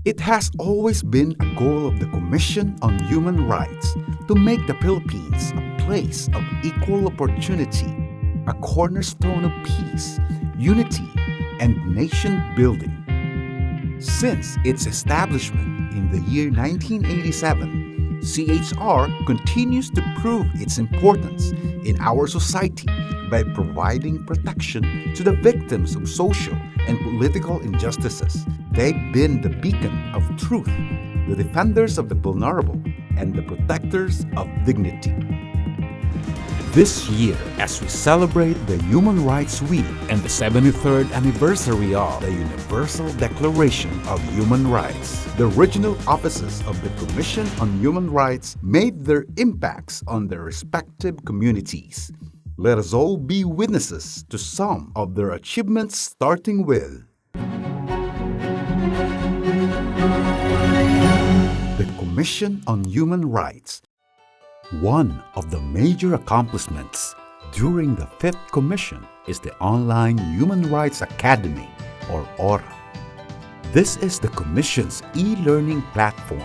It has always been a goal of the Commission on Human Rights to make the Philippines a place of equal opportunity, a cornerstone of peace, unity, and nation building. Since its establishment in the year 1987, CHR continues to prove its importance in our society by providing protection to the victims of social and political injustices. They've been the beacon of truth, the defenders of the vulnerable, and the protectors of dignity. This year, as we celebrate the Human Rights Week and the 73rd anniversary of the Universal Declaration of Human Rights, the regional offices of the Commission on Human Rights made their impacts on their respective communities. Let us all be witnesses to some of their achievements, starting with the Commission on Human Rights. One of the major accomplishments during the 5th Commission is the Online Human Rights Academy, or ORA. This is the Commission's e-learning platform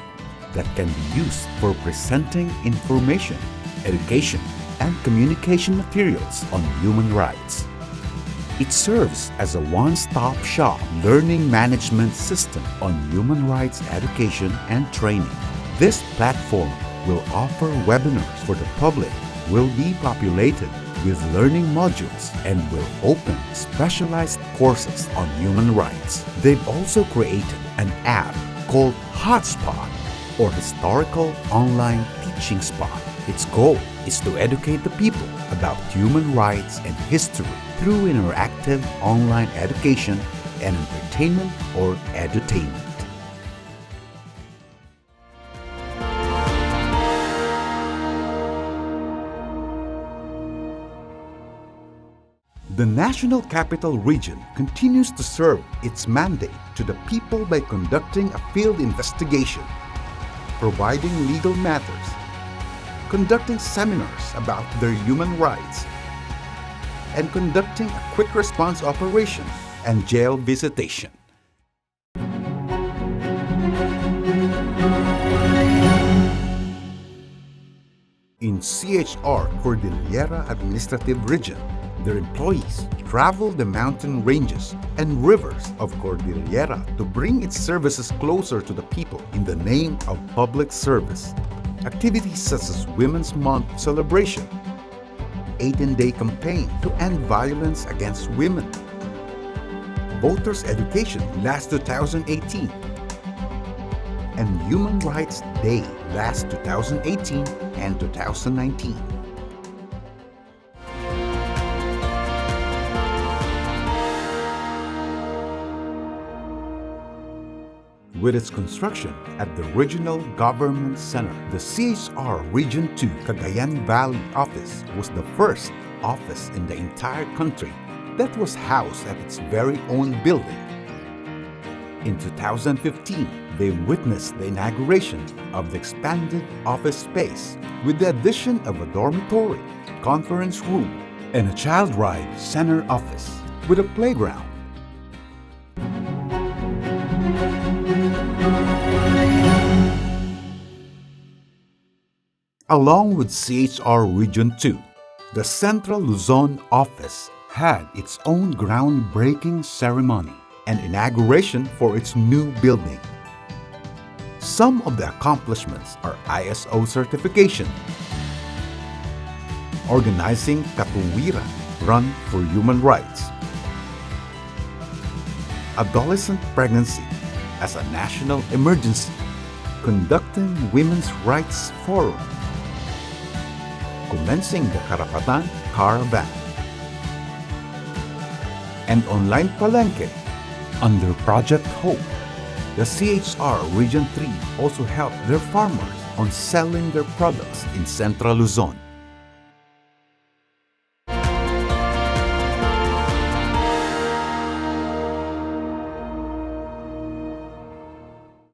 that can be used for presenting information, education, and communication materials on human rights. It serves as a one-stop shop learning management system on human rights education and training. This platform will offer webinars for the public, will be populated with learning modules, and will open specialized courses on human rights. They've also created an app called Hotspot, or Historical Online Teaching Spot. Its goal is to educate the people about human rights and history through interactive online education and entertainment or edutainment. The National Capital Region continues to serve its mandate to the people by conducting a field investigation, providing legal matters, conducting seminars about their human rights, and conducting a quick response operation and jail visitation. In CHR Cordillera Administrative Region, their employees travel the mountain ranges and rivers of Cordillera to bring its services closer to the people in the name of public service. Activities such as Women's Month celebration, 18-day campaign to end violence against women, Voters Education last 2018, and Human Rights Day last 2018 and 2019. With its construction at the Regional Government Center, the CHR Region 2 Cagayan Valley office was the first office in the entire country that was housed at its very own building. In 2015, they witnessed the inauguration of the expanded office space with the addition of a dormitory, conference room, and a child ride center office with a playground. Along with CHR Region 2, the Central Luzon office had its own groundbreaking ceremony and inauguration for its new building. Some of the accomplishments are ISO certification, organizing Katuwiran Run for Human Rights, adolescent pregnancy as a national emergency, conducting Women's Rights Forum, commencing the Karapatan Caravan, and online palengke under Project Hope. The CHR Region 3 also helped their farmers on selling their products in Central Luzon.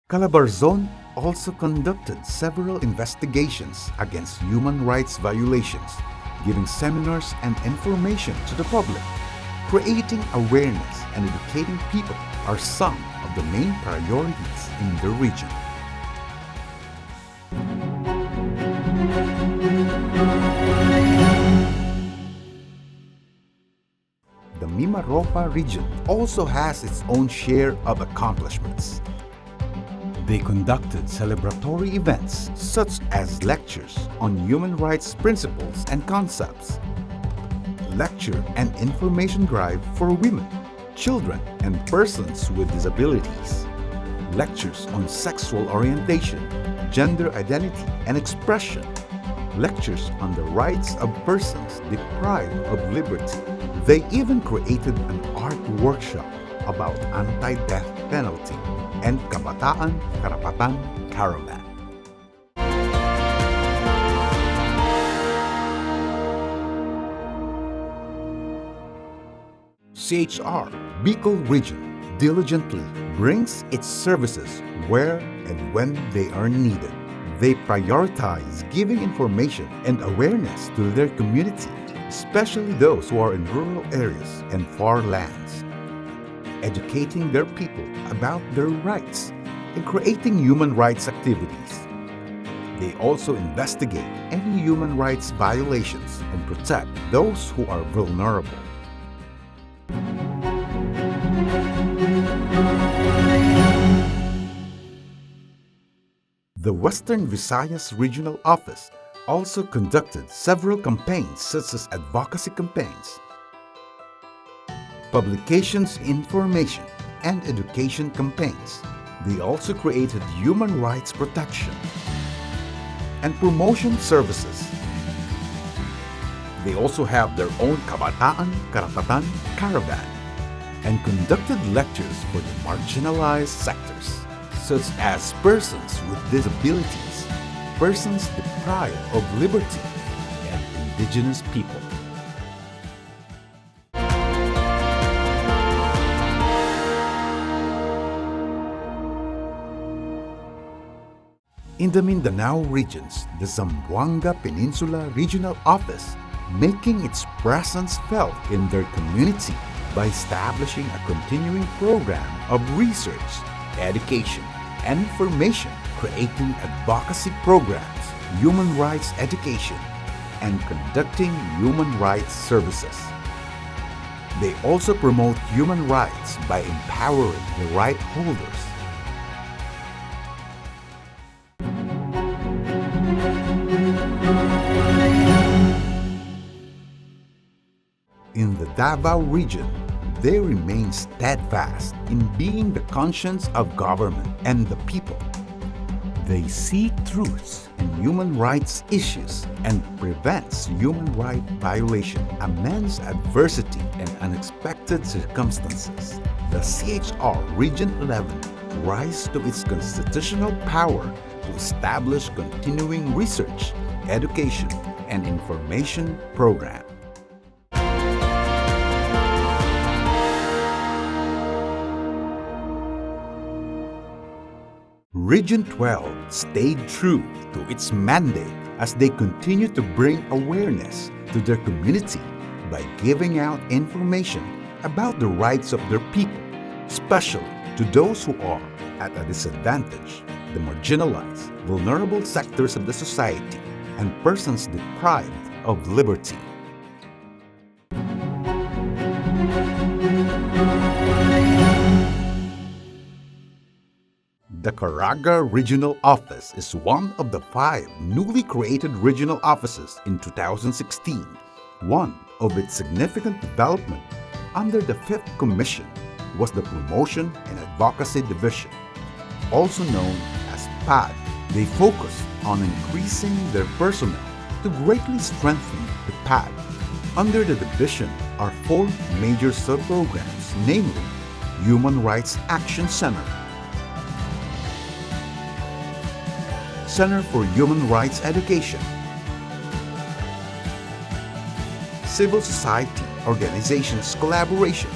Calabarzon also conducted several investigations against human rights violations, giving seminars and information to the public, creating awareness and educating people are some of the main priorities in the region. The Mimaropa region also has its own share of accomplishments. They conducted celebratory events such as lectures on human rights principles and concepts, lecture and information drive for women, children, and persons with disabilities, lectures on sexual orientation, gender identity and expression, lectures on the rights of persons deprived of liberty. They even created an art workshop about anti-death penalty and Kabataan Karapatan Caravan. Chr Bicol Region diligently brings its services where and when they are needed. They prioritize giving information and awareness to their community, especially those who are in rural areas and far lands, educating their people about their rights and creating human rights activities. They also investigate any human rights violations and protect those who are vulnerable. The Western Visayas Regional Office also conducted several campaigns such as advocacy campaigns, publications, information, and education campaigns. They also created human rights protection and promotion services. They also have their own Kabataan Karapatan Caravan and conducted lectures for the marginalized sectors, such as persons with disabilities, persons deprived of liberty, and indigenous people. In the Mindanao regions, the Zamboanga Peninsula Regional Office making its presence felt in their community by establishing a continuing program of research, education, and information, creating advocacy programs, human rights education, and conducting human rights services. They also promote human rights by empowering the right holders. In the Davao region, they remain steadfast in being the conscience of government and the people. They see truths in human rights issues and prevents human rights violation amidst adversity and unexpected circumstances. The CHR Region 11 rises to its constitutional power to establish continuing research, education, and information program. Region 12 stayed true to its mandate as they continue to bring awareness to their community by giving out information about the rights of their people, especially to those who are at a disadvantage, the marginalized, vulnerable sectors of the society, and persons deprived of liberty. The Chr Regional Office is one of the 5 newly created regional offices in 2016. One of its significant development under the 5th Commission was the Promotion and Advocacy Division, also known as PAD. They focused on increasing their personnel to greatly strengthen the PAD. Under the division are 4 major sub-programs, namely Human Rights Action Center, Center for Human Rights Education, Civil Society Organizations Collaboration,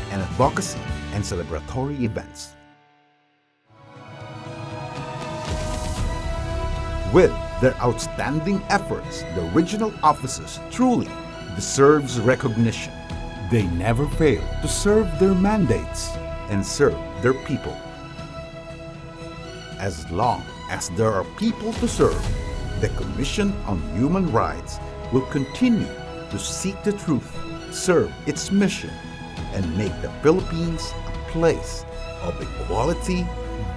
and Advocacy and Celebratory Events. With their outstanding efforts, the regional offices truly deserves recognition. They never fail to serve their mandates and serve their people. As long as there are people to serve, the Commission on Human Rights will continue to seek the truth, serve its mission, and make the Philippines a place of equality,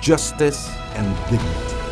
justice, and dignity.